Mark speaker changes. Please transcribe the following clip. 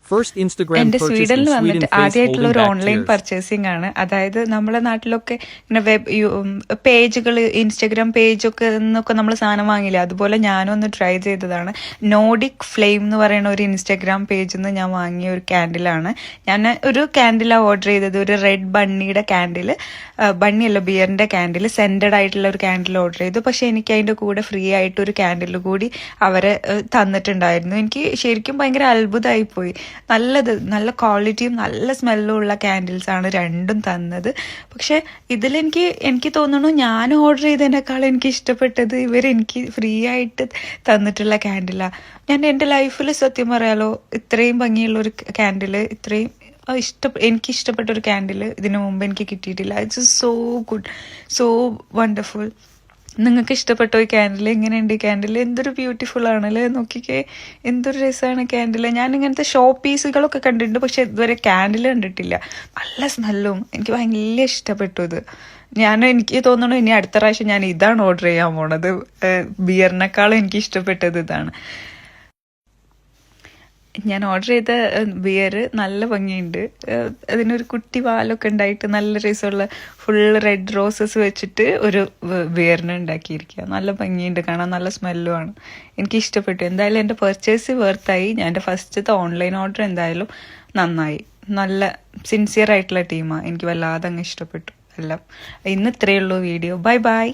Speaker 1: First Instagram
Speaker 2: എൻ്റെ
Speaker 1: purchase in
Speaker 2: സ്വീഡനിൽ
Speaker 1: Sweden
Speaker 2: വന്നിട്ട്
Speaker 1: face
Speaker 2: ആദ്യമായിട്ടുള്ള
Speaker 1: holding
Speaker 2: ഒരു
Speaker 1: back
Speaker 2: ഓൺലൈൻ
Speaker 1: tears.
Speaker 2: പർച്ചേസിംഗ് ആണ്. അതായത് നമ്മളെ നാട്ടിലൊക്കെ ഇങ്ങനെ പേജുകൾ, ഇൻസ്റ്റഗ്രാം പേജൊക്കെ എന്നൊക്കെ നമ്മൾ സാധനം വാങ്ങില്ല, അതുപോലെ ഞാനും ഒന്ന് ട്രൈ ചെയ്തതാണ്. നോഡിക് ഫ്ലെയിം എന്ന് പറയുന്ന ഒരു ഇൻസ്റ്റഗ്രാം പേജിൽ നിന്ന് ഞാൻ വാങ്ങിയ ഒരു ക്യാൻഡിലാണ്. ഞാൻ ഒരു ക്യാൻഡിലാണ് ഓർഡർ ചെയ്തത്, ഒരു റെഡ് ബണ്ണിയുടെ ക്യാൻഡിൽ, ബണ്ണിയല്ല ബിയറിൻ്റെ ക്യാൻഡിൽ, സെൻറ്റഡ് ആയിട്ടുള്ള ഒരു ക്യാൻഡിൽ ഓർഡർ ചെയ്തു. പക്ഷേ എനിക്ക് അതിൻ്റെ കൂടെ ഫ്രീ ആയിട്ട് ഒരു ക്യാൻഡിൽ കൂടി അവരെ തന്നിട്ടുണ്ടായിരുന്നു. എനിക്ക് ശരിക്കും ഭയങ്കര അത്ഭുതമായിപ്പോയി. നല്ല ക്വാളിറ്റിയും നല്ല സ്മെല്ലും ഉള്ള ക്യാൻഡിൽസ് ആണ് രണ്ടും തന്നത്. പക്ഷെ എനിക്ക് തോന്നുന്നു ഞാൻ ഓർഡർ ചെയ്തതിനേക്കാൾ എനിക്ക് ഇഷ്ടപ്പെട്ടത് ഇവരെനിക്ക് ഫ്രീ ആയിട്ട് തന്നിട്ടുള്ള ക്യാൻഡിലാണ്. ഞാൻ എൻ്റെ ലൈഫിൽ സത്യം പറയാലോ ഇത്രയും ഭംഗിയുള്ള ഒരു ക്യാൻഡിൽ, ഇത്രയും എനിക്ക് ഇഷ്ടപ്പെട്ട ഒരു ക്യാൻഡിൽ ഇതിനു മുമ്പ് എനിക്ക് കിട്ടിയിട്ടില്ല. It's so good, so wonderful. നിങ്ങൾക്ക് ഇഷ്ടപ്പെട്ടോ ഈ ക്യാൻഡിൽ? എങ്ങനെയുണ്ട് ഈ ക്യാൻഡിൽ? എന്തൊരു ബ്യൂട്ടിഫുൾ ആണല്ലേ, നോക്കിക്കേ എന്തൊരു രസമാണ് ക്യാൻഡിൽ. ഞാൻ ഇങ്ങനത്തെ ഷോ പീസുകളൊക്കെ കണ്ടിട്ടുണ്ട്, പക്ഷെ ഇതുവരെ ക്യാൻഡിൽ കണ്ടിട്ടില്ല. നല്ല സ്മെല്ലും, എനിക്ക് ഭയങ്കര ഇഷ്ടപ്പെട്ടു ഇത്. എനിക്ക് തോന്നുന്നു ഇനി അടുത്ത പ്രാവശ്യം ഞാൻ ഇതാണ് ഓർഡർ ചെയ്യാൻ പോണത്. ബിയറിനേക്കാളും എനിക്ക് ഇഷ്ടപ്പെട്ടത് ഇതാണ്. ഞാൻ ഓർഡർ ചെയ്ത ബിയർ നല്ല ഭംഗിയുണ്ട്. അതിനൊരു കുട്ടി വാലൊക്കെ ഉണ്ടായിട്ട് നല്ല രസമുള്ള ഫുൾ റെഡ് റോസസ് വെച്ചിട്ട് ഒരു ബിയറിന് ഉണ്ടാക്കിയിരിക്കുക. നല്ല ഭംഗിയുണ്ട് കാണാൻ, നല്ല സ്മെല്ലുമാണ്. എനിക്ക് ഇഷ്ടപ്പെട്ടു. എന്തായാലും എൻ്റെ പർച്ചേസ് വർത്തായി. ഞാൻ എൻ്റെ ഫസ്റ്റത്തെ ഓൺലൈൻ ഓർഡർ എന്തായാലും നന്നായി. നല്ല സിൻസിയർ ആയിട്ടുള്ള ടീമാണ്. എനിക്ക് വല്ലാതെ അങ്ങ് ഇഷ്ടപ്പെട്ടു എല്ലാം. ഇന്ന് ഇത്രയേ ഉള്ളൂ വീഡിയോ. Bye bye.